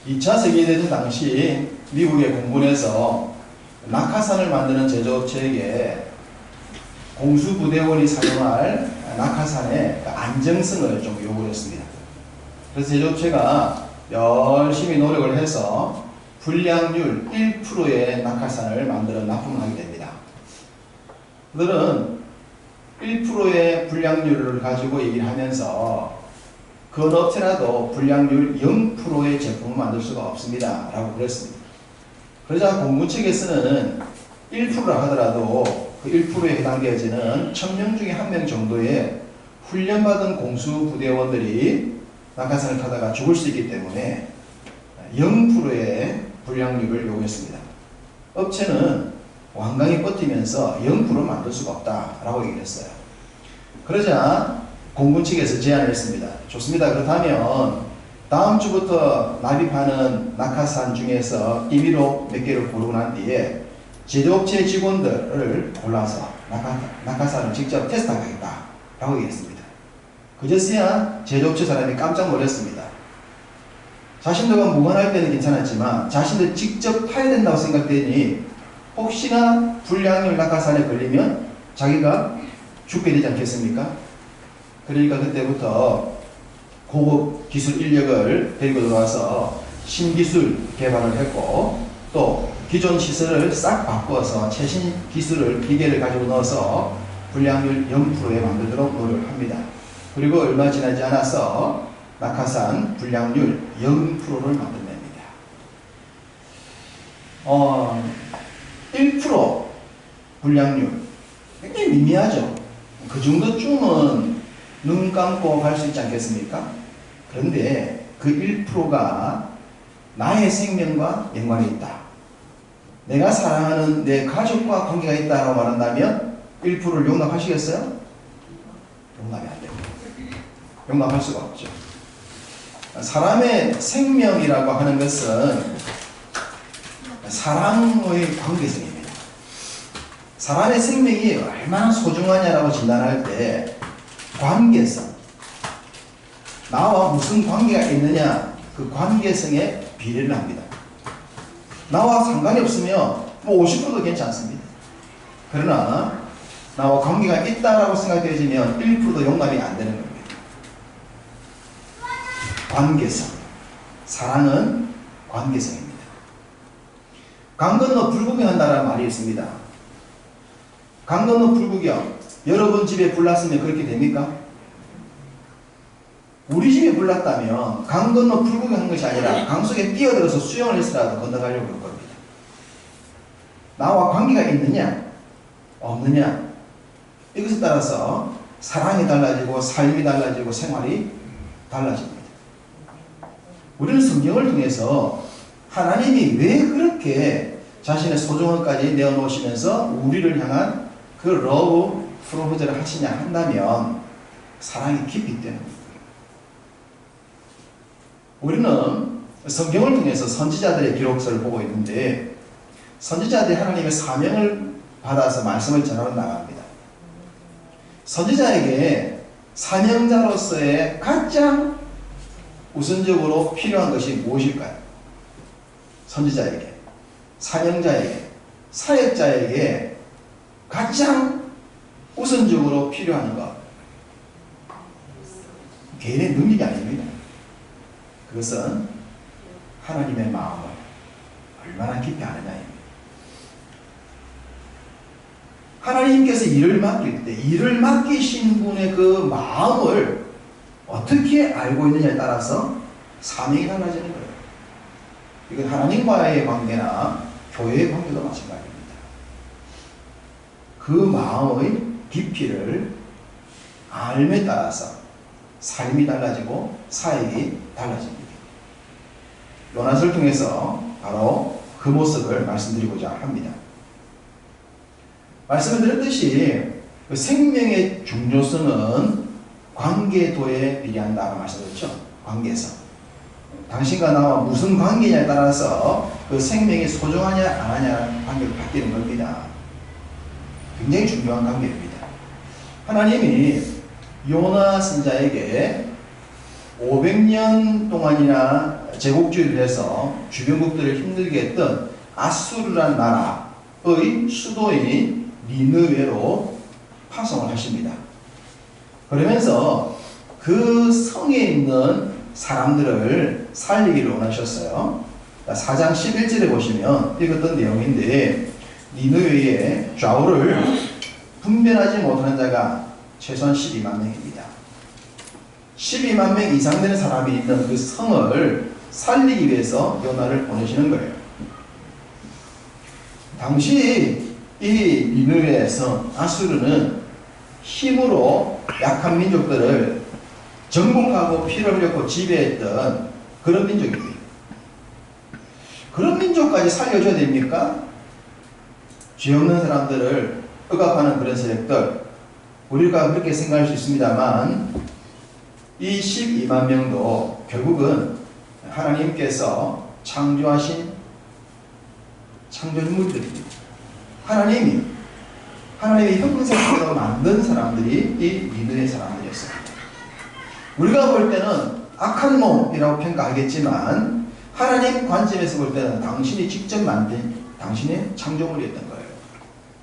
2차 세계대전 당시 미국의 공군에서 낙하산을 만드는 제조업체에게 공수부대원이 사용할 낙하산의 안정성을 좀 요구를 했습니다. 그래서 제조업체가 열심히 노력을 해서 불량률 1%의 낙하산을 만들어 납품을 하게 됩니다. 그들은 1%의 불량률을 가지고 얘기를 하면서 그 어느 업체라도 불량률 0%의 제품을 만들 수가 없습니다 라고 그랬습니다. 그러자 공군 측에서는 1%라 하더라도 그 1%에 해당되어지는 1000명 중에 1명 정도의 훈련받은 공수부대원들이 낙하산을 타다가 죽을 수 있기 때문에 0%의 불량률을 요구했습니다. 업체는 완강히 버티면서 0% 만들 수가 없다라고 얘기를 했어요. 그러자 공군 측에서 제안을 했습니다. 좋습니다. 그렇다면 다음 주부터 납입하는 낙하산 중에서 임의로 몇 개를 고르고 난 뒤에 제조업체 직원들을 골라서 낙하산을 직접 테스트하겠다라고 얘기했습니다. 그제서야 제조업체 사람이 깜짝 놀랐습니다. 자신들과 무관할 때는 괜찮았지만 자신들 직접 타야 된다고 생각되니 혹시나 불량률 낙하산에 걸리면 자기가 죽게 되지 않겠습니까? 그러니까 그때부터 고급 기술 인력을 데리고 들어와서 신기술 개발을 했고 또 기존 시설을 싹 바꿔서 최신 기술을 기계를 가지고 넣어서 불량률 0%에 만들도록 노력을 합니다. 그리고 얼마 지나지 않아서 낙하산 불량률 0%를 만들어냅니다. 1% 불량률 굉장히 미미하죠. 그 정도쯤은 눈 감고 갈 수 있지 않겠습니까? 그런데 그 1%가 나의 생명과 연관이 있다. 내가 사랑하는 내 가족과 관계가 있다고 말한다면 1%를 용납하시겠어요? 용납이 안 됩니다. 용납할 수가 없죠. 사람의 생명이라고 하는 것은 사랑의 관계성입니다. 사람의 생명이 얼마나 소중하냐라고 진단할 때 관계성, 나와 무슨 관계가 있느냐 그 관계성에 비례를 합니다. 나와 상관이 없으면 뭐 50%도 괜찮습니다. 그러나 나와 관계가 있다라고 생각되어지면 1%도 용납이 안 되는 겁니다. 관계성, 사랑은 관계성입니다. 강 건너 불구경한다는 말이 있습니다. 강 건너 불구경, 여러분 집에 불 났으면 그렇게 됩니까? 우리 집에 불 났다면 강 건너 불구경한 것이 아니라 강 속에 뛰어들어서 수영을 해서라도 건너가려고 할 겁니다. 나와 관계가 있느냐 없느냐 이것에 따라서 사랑이 달라지고 삶이 달라지고 생활이 달라집니다. 우리는 성경을 통해서 하나님이 왜 그렇게 자신의 소중함까지 내어놓으시면서 우리를 향한 그 러브 프로포즈를 하시냐 한다면 사랑이 깊이 때문입니다. 우리는 성경을 통해서 선지자들의 기록서를 보고 있는데 선지자들이 하나님의 사명을 받아서 말씀을 전하러 나갑니다. 선지자에게 사명자로서의 가장 우선적으로 필요한 것이 무엇일까요? 선지자에게, 사명자에게, 사역자에게 가장 우선적으로 필요한 것, 개인의 능력이 아닙니다. 그것은 하나님의 마음을 얼마나 깊이 아느냐입니다. 하나님께서 일을 맡길 때 일을 맡기신 분의 그 마음을 어떻게 알고 있느냐에 따라서 사명이 달라지는 거예요. 이건 하나님과의 관계나 교회의 관계도 마찬가지입니다. 그 마음의 깊이를 알에 따라서 삶이 달라지고 사역이 달라집니다. 요나서를 통해서 바로 그 모습을 말씀드리고자 합니다. 말씀을 드렸듯이 그 생명의 중요성은 관계도에 비례한다고 말씀드렸죠. 관계성. 당신과 나와 무슨 관계냐에 따라서 그 생명이 소중하냐 안 하냐 관계가 바뀌는 겁니다. 굉장히 중요한 관계입니다. 하나님이 요나 선자에게 500년 동안이나 제국주의를 해서 주변국들을 힘들게 했던 아수르란 나라의 수도인 니느웨로 파송을 하십니다. 그러면서 그 성에 있는 사람들을 살리기를 원하셨어요. 4장 11절에 보시면 읽었던 내용인데, 니느웨의 좌우를 분별하지 못하는 자가 최소한 12만 명입니다. 12만 명 이상 되는 사람이 있는 그 성을 살리기 위해서 요나를 보내시는 거예요. 당시 이 니느웨의 성 아수르는 힘으로 약한 민족들을 정복하고 피를 흘렸고 지배했던 그런 민족입니다. 그런 민족까지 살려줘야 됩니까? 죄 없는 사람들을 억압하는 그런 세력들, 우리가 그렇게 생각할 수 있습니다만, 이 12만 명도 결국은 하나님께서 창조하신 창조인물들입니다. 하나님의 형상대로 만든 사람들이 이 니느웨 사람들이었습니다. 우리가 볼 때는 악한 놈이라고 평가하겠지만, 하나님 관점에서 볼 때는 당신이 직접 만든 당신의 창조물이었던 거예요.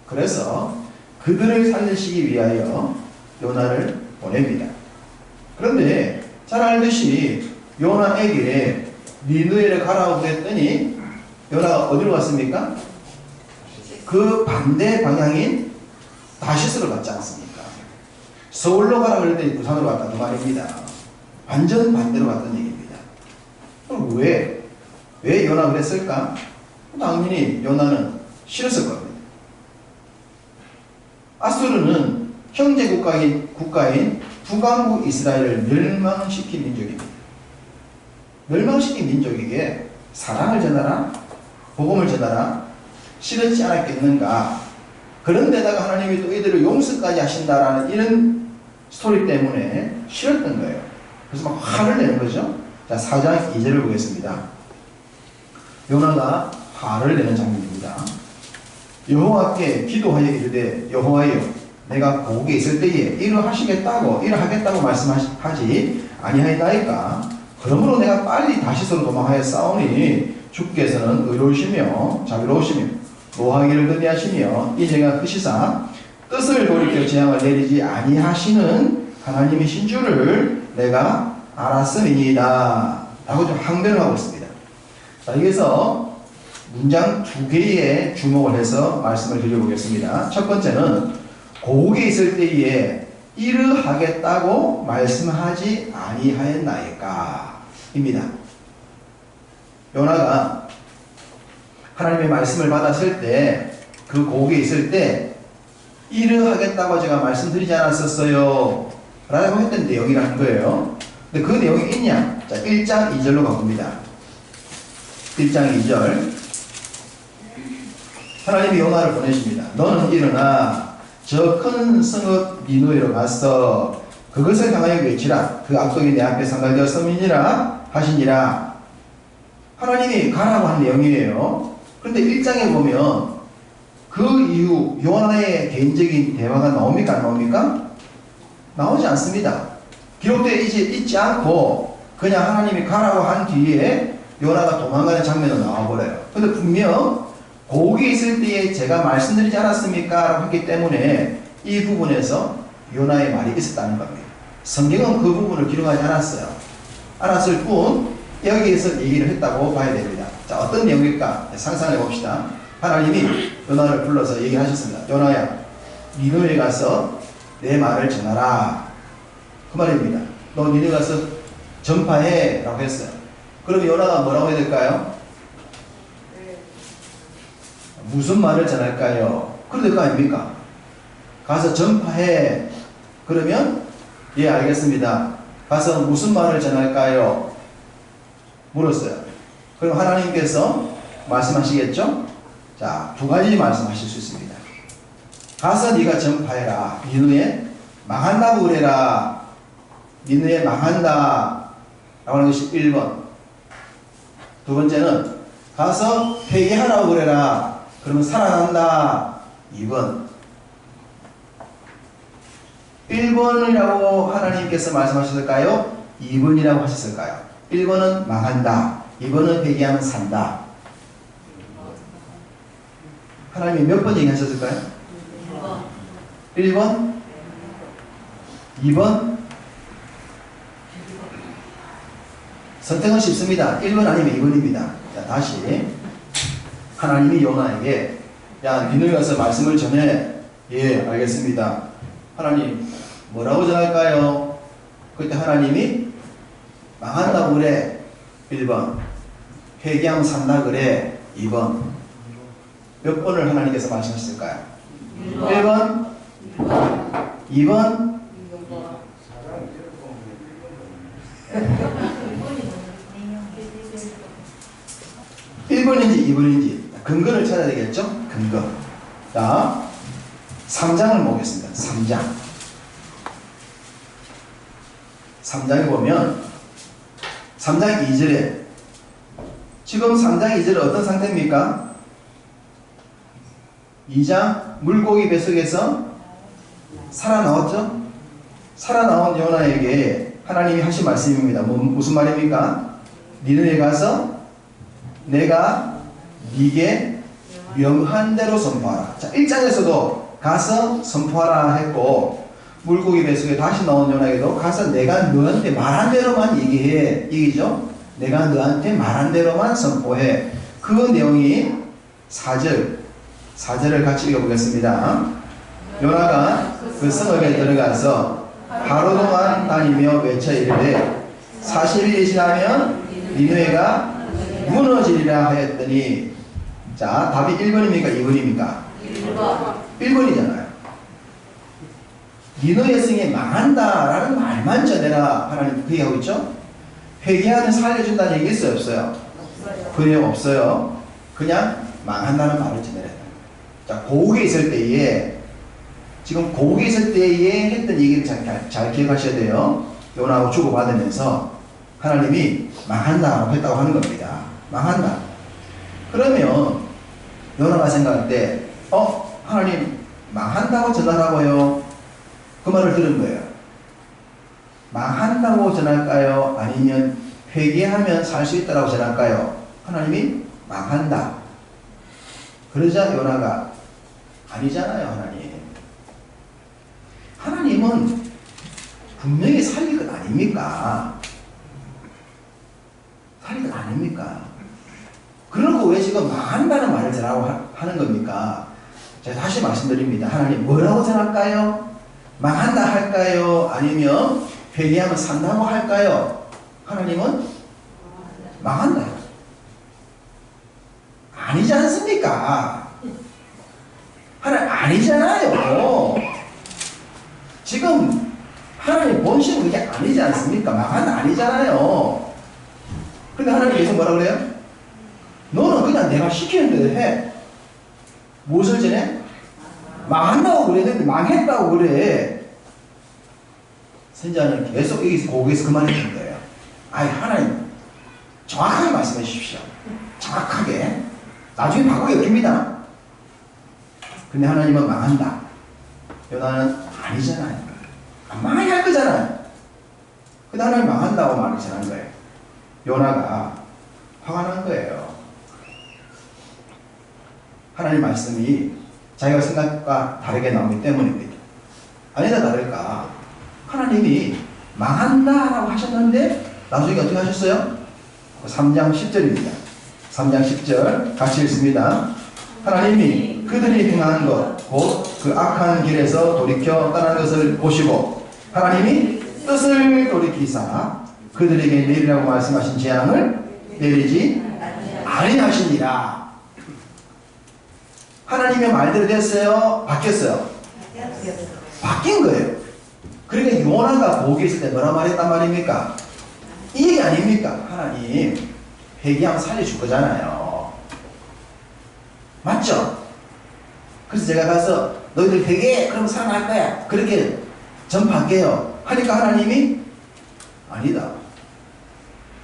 그래서 그들을 살리시기 위하여 요나를 보냅니다. 그런데 잘 알듯이 요나에게 니느웨를 가라고 그랬더니 요나가 어디로 갔습니까? 그 반대 방향인 다시스로 갔지 않습니까? 서울로 가라 그랬더니 부산으로 갔다 그 말입니다. 완전 반대로 갔던 얘기입니다. 그럼 왜 요나가 그랬을까? 당연히 요나는 싫었을 겁니다. 아수르는 형제 국가인 북왕국 이스라엘을 멸망시킨 민족입니다. 멸망시킨 민족에게 사랑을 전하라, 복음을 전하라, 싫지 않았겠는가. 그런데다가 하나님이 또 이들을 용서까지 하신다라는 이런 스토리 때문에 싫었던 거예요. 그래서 막 화를 내는 거죠. 자, 4장 2절을 보겠습니다. 요나가 화를 내는 장면입니다. 여호와께 기도하여 이르되, 여호와여, 내가 고국에 있을 때에 이러하겠다고 말씀하지 아니하였나이까. 그러므로 내가 빨리 다시스로 도망하여 싸우니 주께서는 의로우시며 자비로우시며 노하기를 더디하시며 인생과 크시사 뜻을 돌이켜 재앙을 내리지 아니하시는 하나님이신 줄을 내가 알았음이니이다 라고 좀 항변을 하고 있습니다. 자, 여기서 문장 두 개에 주목을 해서 말씀을 드려보겠습니다. 첫 번째는 고국에 있을 때에 이르하겠다고 말씀하지 아니하였나이까 입니다. 요나가 하나님의 말씀을 받았을 때, 그 고국에 있을 때 이르하겠다고 제가 말씀드리지 않았었어요 라고 했던 내용이라는 거예요. 근데 그 내용이 있냐? 자, 1장 2절로 가봅니다. 1장 2절. 하나님이 요나를 보내십니다. 너는 일어나 저 큰 성읍 니느웨로 가서 그것을 향하여 외치라. 그 악독이 내 앞에 상달되었음이니라 하시니라. 하나님이 가라고 한 내용이에요. 그런데 1장에 보면 그 이후 요나의 개인적인 대화가 나옵니까? 안 나옵니까? 나오지 않습니다. 기록되어 있지 않고 그냥 하나님이 가라고 한 뒤에 요나가 도망가는 장면으로 나와버려요. 그런데 분명 고국에 있을 때에 제가 말씀드리지 않았습니까? 라고 했기 때문에 이 부분에서 요나의 말이 있었다는 겁니다. 성경은 그 부분을 기록하지 않았어요. 않았을 뿐 여기에서 얘기를 했다고 봐야 됩니다. 자, 어떤 내용일까? 상상해 봅시다. 하나님이 요나를 불러서 얘기를 하셨습니다. 요나야, 니느웨에 가서 내 말을 전하라. 그 말입니다. 너 니느웨 가서 전파해 라고 했어요. 그럼 요나가 뭐라고 해야 될까요? 무슨 말을 전할까요? 그래야 될 거 아닙니까? 가서 전파해. 그러면 예, 알겠습니다. 가서 무슨 말을 전할까요? 물었어요. 그럼 하나님께서 말씀하시겠죠? 자, 두 가지 말씀하실 수 있습니다. 가서 네가 전파해라. 니느웨 망한다고 그래라. 니느웨 망한다 라고 하는 것이 1번. 두 번째는 가서 회개하라고 그래라. 그러면 살아난다. 2번. 1번이라고 하나님께서 말씀하셨을까요? 2번이라고 하셨을까요? 1번은 망한다. 2번은 회개하면 산다. 하나님이 몇 번 얘기하셨을까요? 1번? 2번? 선택은 쉽습니다. 1번 아니면 2번입니다. 자, 다시 하나님이 요나에게 야, 니네 가서 말씀을 전해. 예, 알겠습니다. 하나님 뭐라고 전할까요? 그때 하나님이 망한다고 그래. 1번. 회개하면 산다 그래. 2번. 몇 번을 하나님께서 말씀하셨을까요? 1번. 2번. 1번인지 2번인지 근거를 찾아야 되겠죠? 근거. 자, 3장을 보겠습니다. 3장. 3장에 보면 3장 2절에 지금 3장 2절은 어떤 상태입니까? 2장 물고기 뱃속에서 살아나왔죠? 살아나온 요나에게 하나님이 하신 말씀입니다. 무슨 말입니까? 니네에 가서 내가 네게 명한 대로 선포하라. 자, 1장에서도 가서 선포하라 했고 물고기 뱃속에 다시 나온 요나에게도 가서 내가 너한테 말한 대로만 얘기해. 얘기죠? 내가 너한테 말한 대로만 선포해. 그 내용이 4절을 같이 읽어보겠습니다. 요나가 그 성읍에 들어가서 하루 동안 다니며 외쳐 이르되 40일이 지나면 니느웨가 무너지리라 하였더니 자, 답이 1번입니까? 2번입니까? 1번이잖아요. 니느웨 성이 망한다라는 말만 전해라. 하나님 그 얘기하고 있죠? 회개하면 살려준다는 얘기 있어요? 없어요? 그 내용 없어요. 그냥 망한다는 말을 전해라. 자, 고국에 있을 때에 지금 고국에 있을 때에 했던 얘기를 잘 기억하셔야 돼요. 요나하고 주고받으면서 하나님이 망한다고 했다고 하는 겁니다. 망한다. 그러면 요나가 생각할 때 하나님 망한다고 전하라고요? 그 말을 들은 거예요. 망한다고 전할까요? 아니면 회개하면 살 수 있다고 전할까요? 하나님이 망한다. 그러자 요나가 아니잖아요. 하나님은 분명히 살릴 것 아닙니까? 살릴 것 아닙니까? 그러고 왜 지금 망한다는 말을 전하고 하는 겁니까? 제가 다시 말씀드립니다. 하나님 뭐라고 전할까요? 망한다 할까요? 아니면 회개하면 산다고 할까요? 하나님은 망한다. 아니지 않습니까? 하나님 아니잖아요. 지금 하나님 본심은 그게 아니지 않습니까? 망한다 아니잖아요. 근데 하나님 계속 뭐라 그래요? 너는 그냥 내가 시키는 대로 해. 무엇을 전해? 망한다고 그랬는데 망했다고 그래. 선지자는 계속 여기서 거기서 그만했던 거예요. 아이 하나님 정확하게 말씀해 주십시오. 정확하게. 나중에 바꾸기 어렵습니다. 근데 하나님은 망한다. 요나는 아니잖아요. 망하게 할 거잖아요. 근데 하나님 망한다고 말을 전한 거예요. 요나가 화가 난 거예요. 하나님 말씀이 자기가 생각과 다르게 나오기 때문입니다. 아니다 다를까? 하나님이 망한다라고 하셨는데 나중에 어떻게 하셨어요? 3장 10절입니다. 3장 10절 같이 읽습니다. 하나님이 그들이 행한 것 곧 그 악한 길에서 돌이켜 떠난 것을 보시고 하나님이 뜻을 돌이키사 그들에게 내리라고 말씀하신 재앙을 내리지 아니하시니라. 하나님의 말대로 됐어요? 바뀌었어요? 바뀐 거예요. 그러니까 요나가 거기 있을 때 뭐라 말했단 말입니까? 이 얘기 아닙니까? 하나님 회개하면 살려줄 거잖아요. 맞죠? 그래서 제가 가서 너희들 회개해 그럼 살아날 거야 그렇게 전파할게요 하니까 하나님이 아니다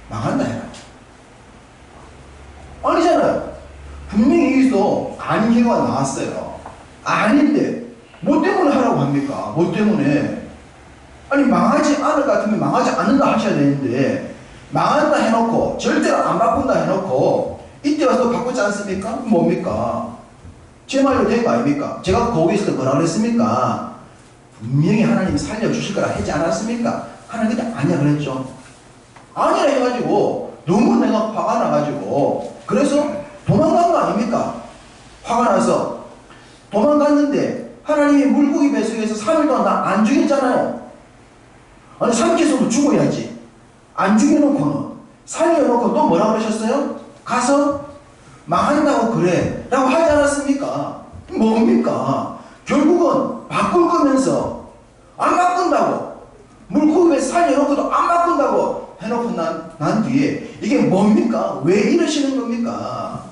망한다 해라. 아니잖아요. 분명히 여기서 아닌 결과가 나왔어요. 아닌데 뭐 때문에 하라고 합니까? 뭐 때문에? 아니 망하지 않을 것 같으면 망하지 않는다 하셔야 되는데 망한다 해놓고 절대로 안 바꾼다 해놓고 이때 와서 바꾸지 않습니까? 뭡니까? 제 말로 된 거 아닙니까? 제가 거기에 있을 때 뭐라 그랬습니까? 분명히 하나님이 살려주실 거라 하지 않았습니까? 하나님 그때 아니야 그랬죠. 아니라 해가지고 너무 내가 화가 나가지고 그래서 도망간 거 아닙니까? 화가 나서 도망갔는데 하나님이 물고기 뱃속에서 3일 동안 나 안 죽였잖아요. 아니 삼켜서도 죽어야지. 안 죽여놓고는 살려놓고 또 뭐라고 그러셨어요? 가서 망한다고 그래 라고 하지 않았습니까? 뭡니까? 결국은 바꿀 거면서 안 바꾼다고 물고기 뱃 살려놓고도 안 바꾼다고 해놓고 난 뒤에 이게 뭡니까? 왜 이러시는 겁니까?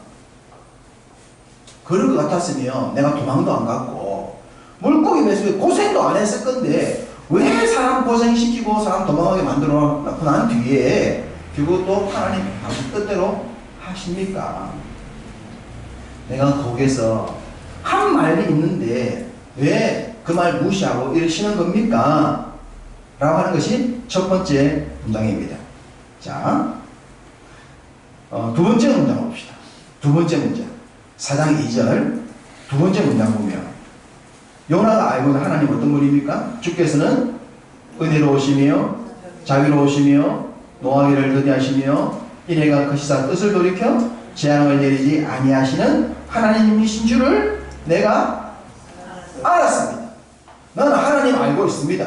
그럴 것 같았으면 내가 도망도 안 갔고 물고기 뱃속에 고생도 안 했을 건데 왜 사람 고생시키고 사람 도망가게 만들어 놓고 난 뒤에 결국 또 하나님 당신 뜻대로 하십니까? 내가 거기에서 한 말이 있는데 왜 그 말 무시하고 이러시는 겁니까? 라고 하는 것이 첫 번째 문장입니다. 자, 두 번째 문장 봅시다. 두 번째 문장. 4장 2절 두 번째 문장 보면 요나가 알고 있는 하나님 어떤 분입니까? 주께서는 은혜로우시며 자비로우시며 노하기를 더디하시며 이래가 크시사 뜻을 돌이켜 재앙을 내리지 아니하시는 하나님이신 줄을 내가 알았습니다. 나는 하나님 알고 있습니다.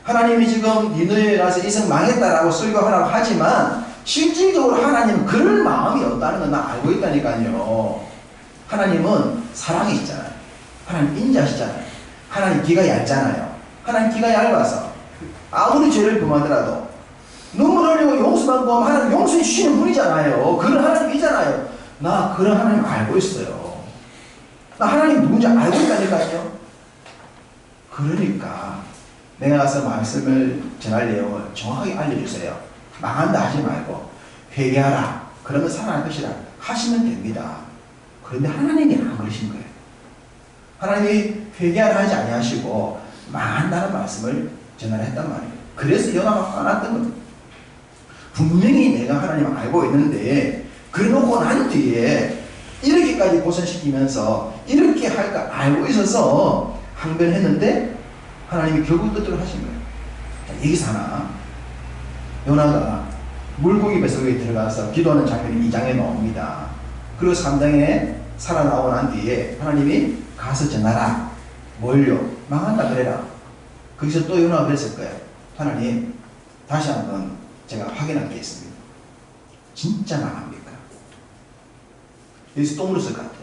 하나님이 지금 니느웨에 가서 이성 망했다라고 설교하라고 하지만 실질적으로 하나님은 그럴 마음이 없다는 건 나 알고 있다니까요. 하나님은 사랑이시잖아요. 하나님 인자시잖아요. 하나님 기가 얇잖아요. 하나님 기가 얇아서 아무리 죄를 범하더라도 눈물 흘리고 용서만 구하면 하나님 용서해 주시는 분이잖아요. 그런 하나님이잖아요. 나 그런 하나님 알고 있어요. 나 하나님 누군지 알고 있다니까요. 그러니까 내가 가서 말씀을 전할 내용을 정확하게 알려주세요. 망한다 하지 말고 회개하라. 그러면 살아날 것이라 하시면 됩니다. 그런데 하나님이 안 그러신 거예요. 하나님이 회개하라 하지 아니하시고 망한다는 말씀을 전하라 했단 말이에요. 그래서 요나가 화났던 겁니다. 분명히 내가 하나님을 알고 있는데 그래놓고 난 뒤에 이렇게까지 고생시키면서 이렇게 할 걸 알고 있어서 항변했는데 하나님이 결국 뜻대로 하신 거예요. 자, 여기서 하나 요나가 물고기 뱃속에 들어가서 기도하는 장면이 2장에 나옵니다. 그리고 3장에 살아나오고 난 뒤에 하나님이 가서 전하라. 뭘요? 망한다 그래라. 거기서 또 요나가 그랬을 거예요. 하나님 다시 한번 제가 확인할 게 있습니다. 진짜 망합니까? 여기서 또 물었을 것 같아요.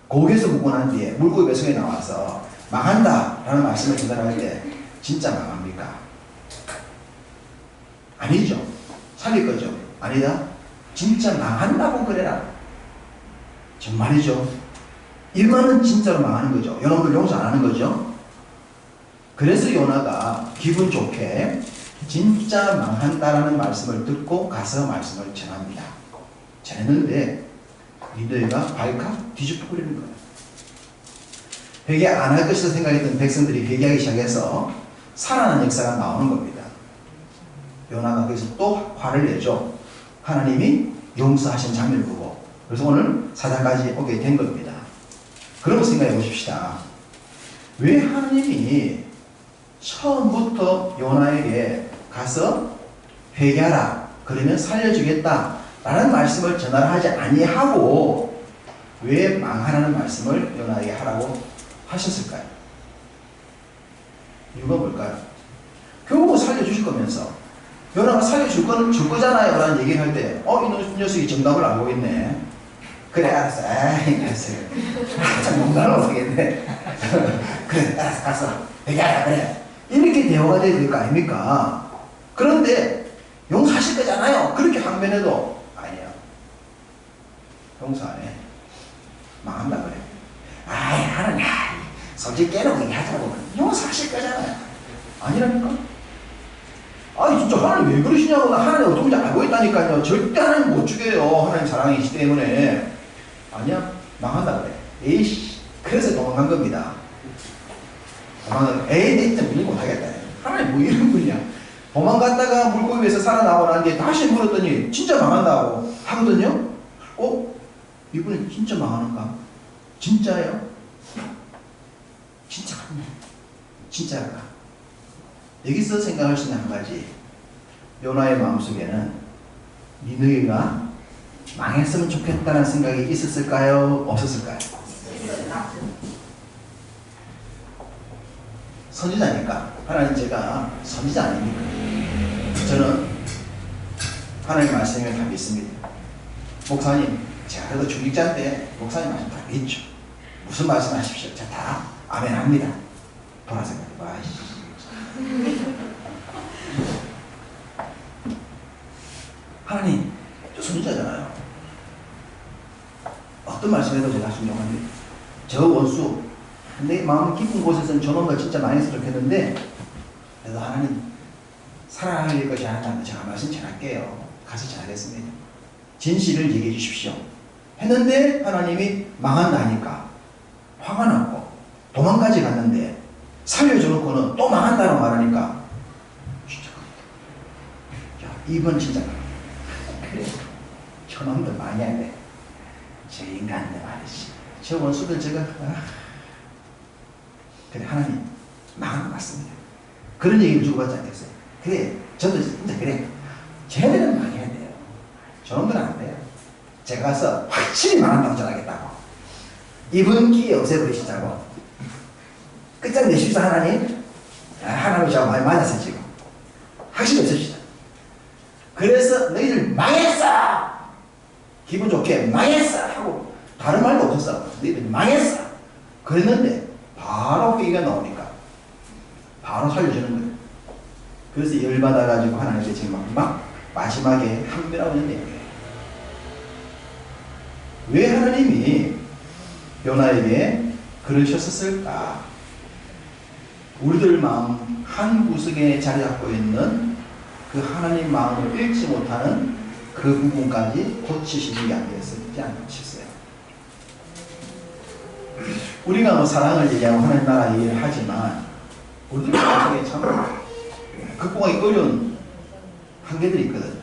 거기에서 묵고 난 뒤에 물고기 뱃속에 나와서 망한다 라는 말씀을 전달할 때 진짜 망합니까? 아니죠. 살릴 거죠. 아니다. 진짜 망한다고 그래라. 정말이죠. 일만은 진짜로 망하는 거죠. 요나들 용서 안 하는 거죠. 그래서 요나가 기분 좋게 진짜 망한다라는 말씀을 듣고 가서 말씀을 전합니다. 전했는데 니느웨가 발칵 뒤집어 버리는 거예요. 회개 안 할 것이라 생각했던 백성들이 회개하기 시작해서 살아난 역사가 나오는 겁니다. 요나가 그래서 또 화를 내죠. 하나님이 용서하신 장면을 보고. 그래서 오늘 4장까지 오게 된 겁니다. 그러면 생각해 보십시다. 왜 하나님이 처음부터 요나에게 가서 회개하라. 그러면 살려주겠다. 라는 말씀을 전하지 아니하고 왜 망하라는 말씀을 요나에게 하라고 하셨을까요? 이유가 뭘까요? 결국 살려주실 거면서 요나가 살려줄 거잖아요 라는 얘기를 할 때 이 녀석이 정답을 알고 있네. 그래 알았어. 에이 알았어요. 참 농담을 못하겠네. 그래 알았어 가서 얘기하라 그래. 이렇게 대화가 돼야 될 거 아닙니까? 그런데 용서하실 거잖아요. 그렇게 항변해도 아니야. 용서 안 해. 망한다 그래. 아이 하나님 솔직히 깨놓고 얘기하자고. 용서하실 거잖아요. 아니라니까? 아니 진짜 하나님 왜 그러시냐고. 나 하나님 어떤 건지 알고 있다니까요. 절대 하나님 못 죽여요. 하나님 사랑이시기 때문에. 아니야 망한다 그래. 에이씨 그래서 도망간 겁니다. 도망간 에이 내 진짜 밀리 못하겠다. 하나님 뭐 이런 분이야. 도망갔다가 물고기에서 살아나고 난 뒤에 다시 물었더니 진짜 망한다고 하거든요. 이분은 진짜 망하는가? 진짜예요? 진짜 같네. 진짜일까? 여기서 생각할 수 있는 한 가지. 요나의 마음속에는 니느웨가 망했으면 좋겠다는 생각이 있었을까요? 없었을까요? 선지자니까. 하나님 제가 선지자 아닙니까? 저는 하나님 말씀에 다 믿습니다. 목사님, 제가 그래도 중직자인데 목사님 말씀 다 믿죠. 무슨 말씀 하십시오. 제가 다 아멘 합니다. 돌아서 봐. 하나님, 저 선지자잖아요. 어떤 말씀해도 제가 순종합니다. 저 원수, 내 마음 깊은 곳에서는 저놈과 진짜 많이 했으면 좋겠는데, 그래도 하나님, 살아날 것이 아니라면 제가 말씀 전할게요. 가서 전하겠습니다. 진실을 얘기해 주십시오. 했는데 하나님이 망한다니까 화가 났고 도망가지 갔는데 살려줘놓고는 또 망한다고 말하니까 진짜 야, 이번 진짜 그래, 저놈들 많이 해야 돼. 저 인간들 말이지. 저 원수들 제가 그래, 하나님 망한 것 같습니다. 그런 얘기를 주고받지 않겠어요? 그래, 저도 진짜 그래, 쟤네들은 망해야 돼요. 저놈들은 안 돼요. 제가 가서 확실히 망한다고 전하겠다고. 이번 기회에 없애버리시자고. 끝장내십시오. 하나님. 하나님 저하고 많이 맞았어요. 지금 확실히 없애시다. 그래서 너희들 망했어, 기분 좋게 망했어 하고 다른 말도 없었어. 너희들 망했어 그랬는데 바로 회의가 나오니까 바로 살려주는 거예요. 그래서 열받아가지고 하나님께 지금 막 마지막에 항변하고 있는 내용이에요. 왜 하나님이 요나에게 그러셨을까? 우리들 마음 한 구석에 자리 잡고 있는 그 하나님 마음을 읽지 못하는 그 부분까지 고치시는 게 아니었을지 않으셨어요. 우리가 뭐 사랑을 얘기하고 하나님 나라 얘기를 하지만 우리들 마음속에 참 극복하기 어려운 한계들이 있거든.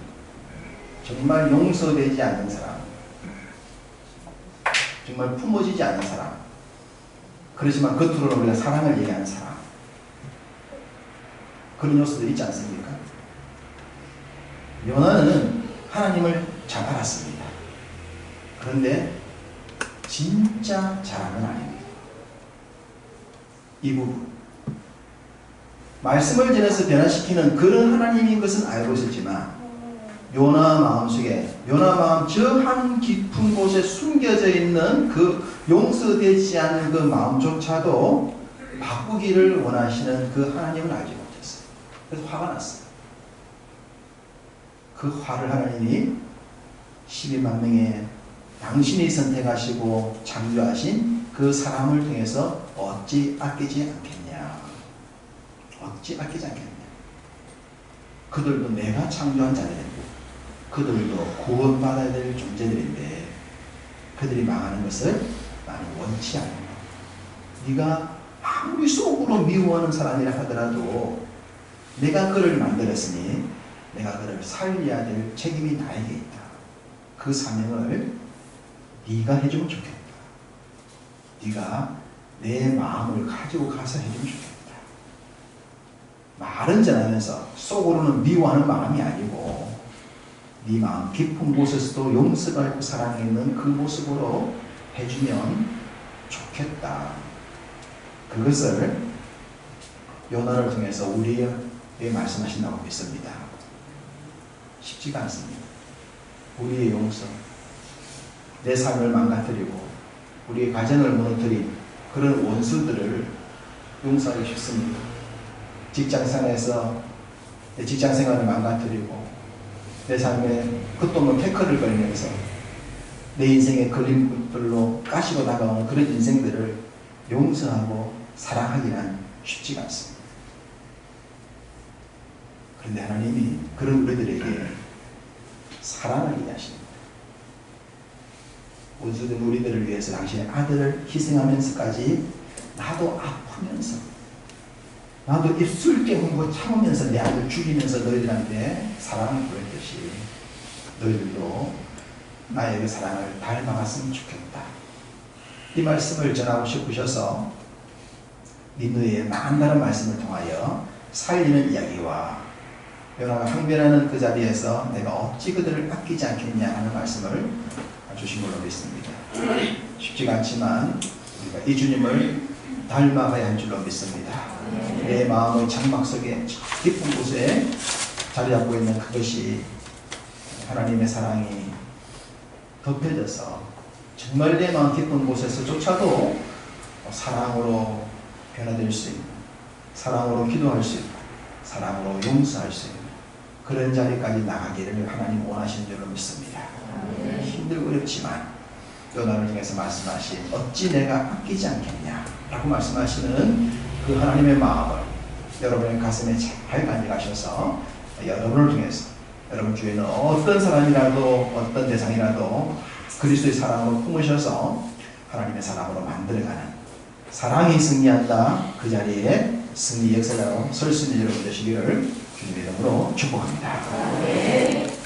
정말 용서되지 않는 사람, 정말 품어지지 않는 사람, 그렇지만 겉으로는 우리가 사랑을 얘기하는 사람, 그런 요소도 있지 않습니까? 요나는 하나님을 잘 알았습니다. 그런데 진짜 잘한 건 아닙니다. 이 부분 말씀을 전해서 변화시키는 그런 하나님인 것은 알고 있었지만 요나 마음속에, 요나 마음 저 한 깊은 곳에 숨겨져 있는 그 용서되지 않는 그 마음조차도 바꾸기를 원하시는 그 하나님을 알지 못했어요. 그래서 화가 났어요. 그 화를 하나님이 12만 명의 당신이 선택하시고 창조하신 그 사람을 통해서 어찌 아끼지 않겠냐, 어찌 아끼지 않겠냐. 그들도 내가 창조한 자들인데, 그들도 구원받아야 될 존재들인데 그들이 망하는 것을 나는 원치 않는다. 네가 아무리 속으로 미워하는 사람이라 하더라도 내가 그를 만들었으니 내가 그를 살려야 될 책임이 나에게 있다. 그 사명을 네가 해주면 좋겠다. 네가 내 마음을 가지고 가서 해주면 좋겠다. 말은 전하면서 속으로는 미워하는 마음이 아니고 네 마음 깊은 곳에서도 용서가 있고 사랑이 있는 그 모습으로 해주면 좋겠다. 그것을 요나를 통해서 우리에게 말씀하신다고 믿습니다. 쉽지가 않습니다. 우리의 용서, 내 삶을 망가뜨리고 우리의 가정을 무너뜨린 그런 원수들을 용서하기 쉽습니다. 직장생활에서 내 직장생활을 망가뜨리고 내 삶에 끝도 없는 태클을 걸면서 내 인생의 걸림돌로 까시고 다가오는 그런 인생들을 용서하고 사랑하기는 쉽지가 않습니다. 그런데 하나님이 그런 우리들에게 사랑을 얘기하십니다. 원수된 우리들을 위해서 당신의 아들을 희생하면서까지 나도 아프면서 나도 입술 깨문 참으면서 내 아들 죽이면서 너희들한테 사랑을 보였듯이 너희들도 나의 그 사랑을 닮아갔으면 좋겠다. 이 말씀을 전하고 싶으셔서 민누이의 만다른 말씀을 통하여 살리는 이야기와 요나가 항변하는 그 자리에서 내가 어찌 그들을 아끼지 않겠냐 하는 말씀을 주신 걸로 믿습니다. 쉽지가 않지만 우리가 이 주님을 닮아가야 할 줄로 믿습니다. 내 마음의 장막 속에 깊은 곳에 자리 잡고 있는 그것이 하나님의 사랑이 덮여져서 정말 내 마음 깊은 곳에서조차도 사랑으로 변화될 수 있는, 사랑으로 기도할 수 있는, 사랑으로 용서할 수 있는 그런 자리까지 나가기를 하나님 원하시는 줄로 믿습니다. 힘들고 어렵지만 요나를 통해서 말씀하신 어찌 내가 아끼지 않겠냐 라고 말씀하시는 그 하나님의 마음을 여러분의 가슴에 잘 간직하셔서 여러분을 통해서 여러분 주위에는 어떤 사람이라도 어떤 대상이라도 그리스도의 사랑으로 품으셔서 하나님의 사랑으로 만들어가는 사랑이 승리한다 그 자리에 승리 역사자로 설 수 있는 여러분 되시기를 주님의 이름으로 축복합니다.